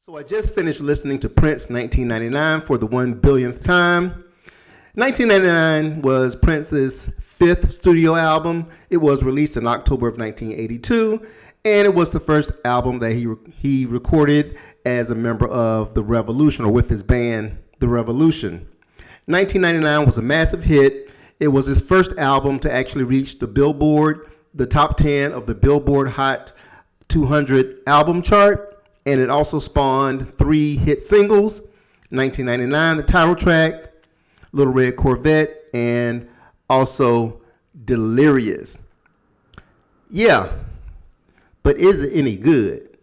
So I just finished listening to Prince 1999 for the 1 billionth time. 1999 was Prince's fifth studio album. It was released in October of 1982, and it was the first album that he recorded as a member of The Revolution, or with his band, The Revolution. 1999 was a massive hit. It was his first album to actually reach the top 10 of the Billboard Hot 200 album chart. And it also spawned 3 hit singles, 1999, the title track, Little Red Corvette, and also Delirious. Yeah, but is it any good?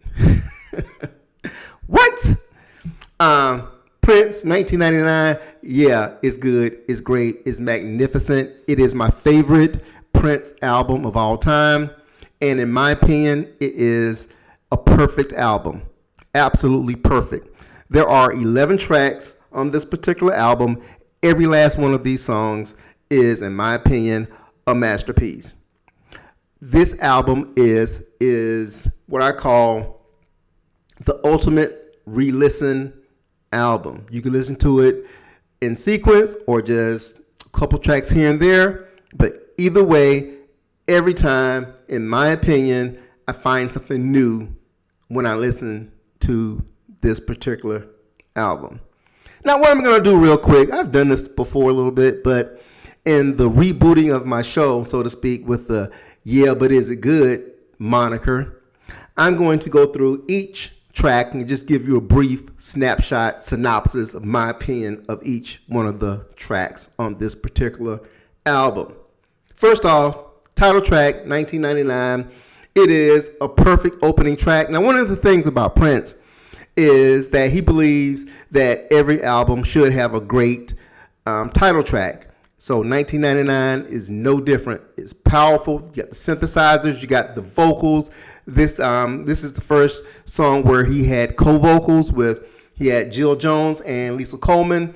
What? Prince, 1999, yeah, it's good, it's great, it's magnificent. It is my favorite Prince album of all time. And in my opinion, it is a perfect album. Absolutely perfect. There are 11 tracks on this particular album. Every last one of these songs is, in my opinion, a masterpiece. This album is what I call the ultimate re-listen album. You can listen to it in sequence or just a couple tracks here and there, but either way, every time, in my opinion, I find something new when I listen to this particular album. Now, what I'm going to do real quick, I've done this before a little bit, but in the rebooting of my show, so to speak, with the "Yeah, but is it good" moniker, I'm going to go through each track and just give you a brief synopsis of my opinion of each one of the tracks on this particular album. First off, title track, 1999. It is a perfect opening track. Now, one of the things about Prince is that he believes that every album should have a great title track. So 1999 is no different. It's powerful. You got the synthesizers. You got the vocals. This is the first song where he had co-vocals he had Jill Jones and Lisa Coleman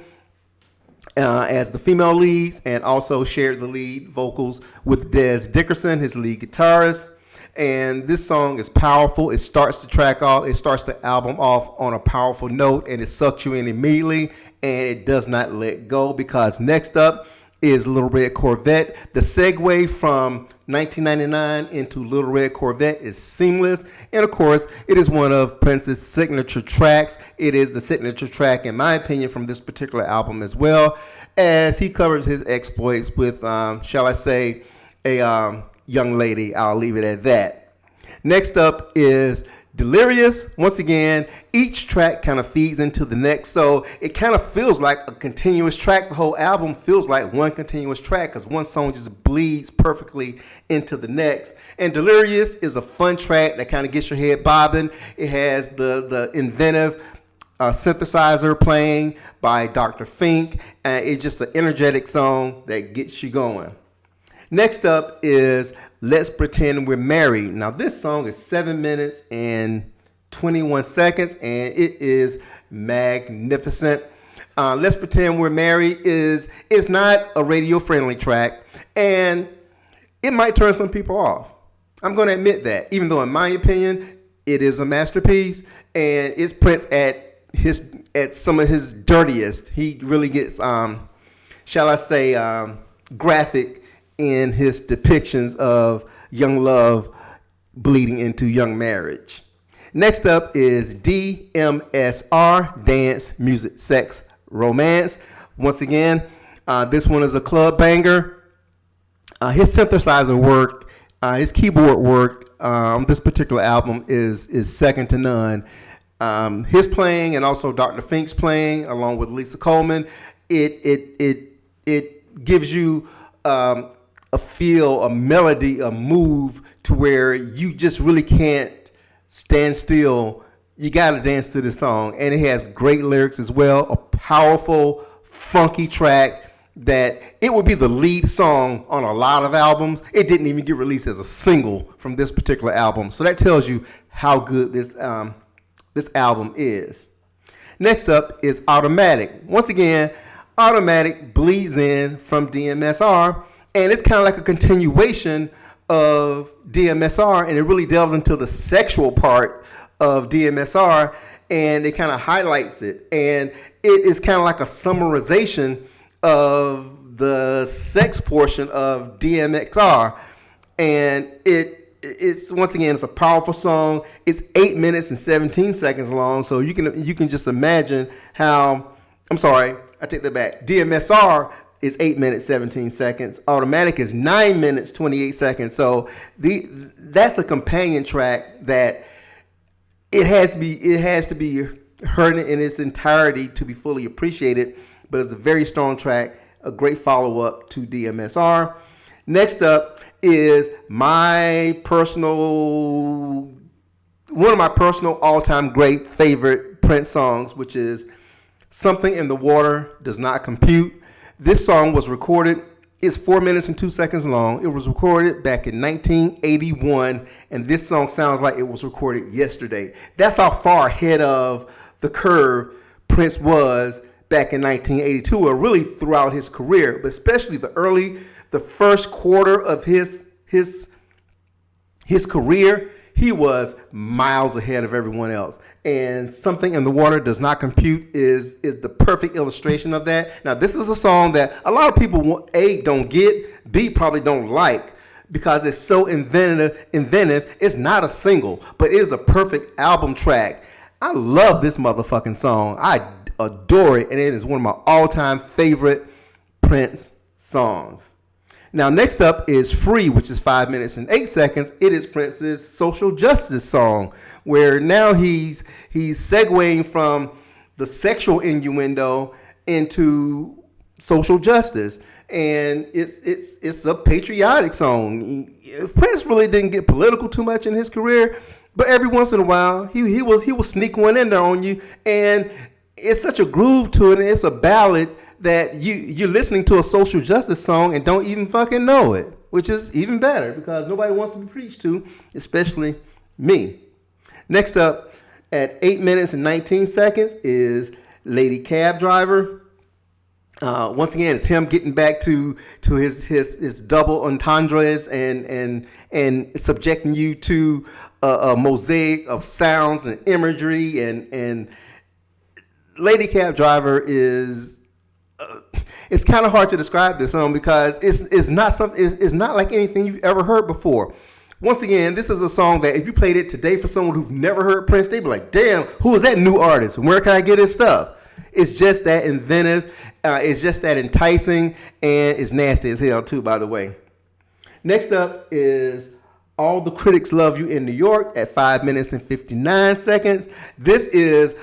as the female leads, and also shared the lead vocals with Des Dickerson, his lead guitarist. And this song is powerful. It starts the album off on a powerful note, and it sucks you in immediately, and it does not let go, because next up is Little Red Corvette. The segue from 1999 into Little Red Corvette is seamless, and of course, it is one of Prince's signature tracks. It is the signature track, in my opinion, from this particular album, as well as he covers his exploits with, shall I say, a young lady. I'll leave it at that. Next up is Delirious. Once again, each track kind of feeds into the next, so it kind of feels like a continuous track. The whole album feels like one continuous track, because one song just bleeds perfectly into the next. And Delirious is a fun track that kind of gets your head bobbing. It has the inventive synthesizer playing by Dr. Fink, and it's just an energetic song that gets you going. Next up is Let's Pretend We're Married. Now, this song is 7 minutes and 21 seconds, and it is magnificent. Let's Pretend We're Married is not a radio-friendly track, and it might turn some people off. I'm going to admit that, even though, in my opinion, it is a masterpiece, and it's Prince at some of his dirtiest. He really gets, shall I say, graphic in his depictions of young love bleeding into young marriage. Next up is DMSR, Dance, Music, Sex, Romance. Once again, this one is a club banger. His synthesizer work, his keyboard work on this particular album is second to none. His playing and also Dr. Fink's playing along with Lisa Coleman, it gives you a feel, a melody, a move to where you just really can't stand still. You got to dance to this song. And it has great lyrics as well, a powerful, funky track that it would be the lead song on a lot of albums. It didn't even get released as a single from this particular album. So that tells you how good this album is. Next up is Automatic. Once again, Automatic bleeds in from DMSR, and it's kind of like a continuation of DMSR, and it really delves into the sexual part of DMSR, and it kind of highlights it. And it is kind of like a summarization of the sex portion of DMXR. And it's once again, it's a powerful song. It's 8 minutes and 17 seconds long. So you can just imagine how, I'm sorry, I take that back. DMSR is 8 minutes, 17 seconds. Automatic is 9 minutes, 28 seconds. So that's a companion track that it has to be heard in its entirety to be fully appreciated. But it's a very strong track, a great follow-up to DMSR. Next up is one of my personal all-time great favorite Prince songs, which is Something in the Water Does Not Compute. This song was recorded, it's 4 minutes and 2 seconds long. It was recorded back in 1981, and this song sounds like it was recorded yesterday. That's how far ahead of the curve Prince was back in 1982, or really throughout his career, but especially the first quarter of his career, he was miles ahead of everyone else. And Something in the Water Does Not Compute is the perfect illustration of that. Now, this is a song that a lot of people, A, don't get, B, probably don't like, because it's so inventive. It's not a single, but it is a perfect album track. I love this motherfucking song. I adore it, and it is one of my all-time favorite Prince songs. Now, next up is Free, which is 5 minutes and 8 seconds. It is Prince's social justice song, where now he's segueing from the sexual innuendo into social justice, and it's a patriotic song. Prince really didn't get political too much in his career, but every once in a while he will sneak one in there on you, and it's such a groove to it, and it's a ballad that you're listening to a social justice song and don't even fucking know it, which is even better because nobody wants to be preached to, especially me. Next up, at 8 minutes and 19 seconds, is Lady Cab Driver. Once again, it's him getting back to his double entendres and subjecting you to a mosaic of sounds and imagery, and Lady Cab Driver is. It's kind of hard to describe this song because it's not like anything you've ever heard before. Once again, this is a song that if you played it today for someone who've never heard Prince, they'd be like, damn, who is that new artist? Where can I get his stuff? It's just that inventive. It's just that enticing, and it's nasty as hell too, by the way. Next up is All the Critics Love You in New York at 5 minutes and 59 seconds. This is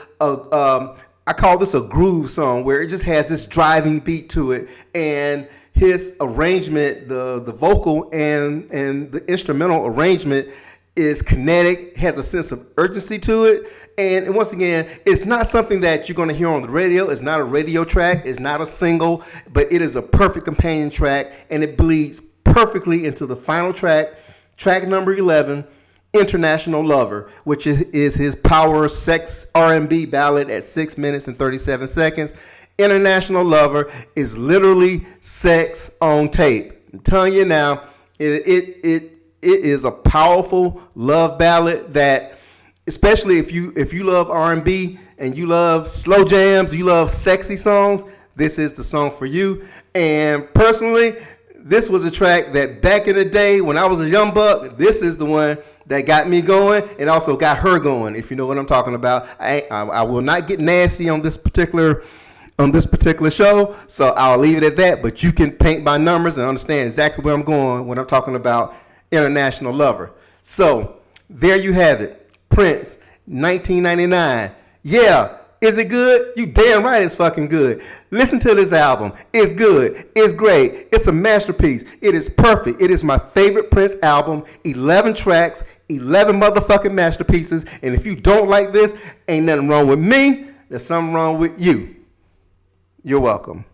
I call this a groove song where it just has this driving beat to it, and his arrangement, the vocal and the instrumental arrangement is kinetic, has a sense of urgency to it. And once again, it's not something that you're going to hear on the radio. It's not a radio track. It's not a single, but it is a perfect companion track, and it bleeds perfectly into the final track, track number 11, International Lover, which is his power sex R&B ballad at 6 minutes and 37 seconds. International Lover is literally sex on tape. I'm telling you now, it is a powerful love ballad that, especially if you love R&B and you love slow jams, you love sexy songs, this is the song for you. And personally, this was a track that back in the day when I was a young buck, this is the one that got me going and also got her going, if you know what I'm talking about. I will not get nasty on this particular show, so I'll leave it at that, but you can paint by numbers and understand exactly where I'm going when I'm talking about International Lover. So there you have it. Prince, 1999. Yeah, is it good? You damn right it's fucking good. Listen to this album. It's good. It's great. It's a masterpiece. It is perfect. It is my favorite Prince album. 11 tracks, 11 motherfucking masterpieces. And if you don't like this, ain't nothing wrong with me. There's something wrong with you. You're welcome.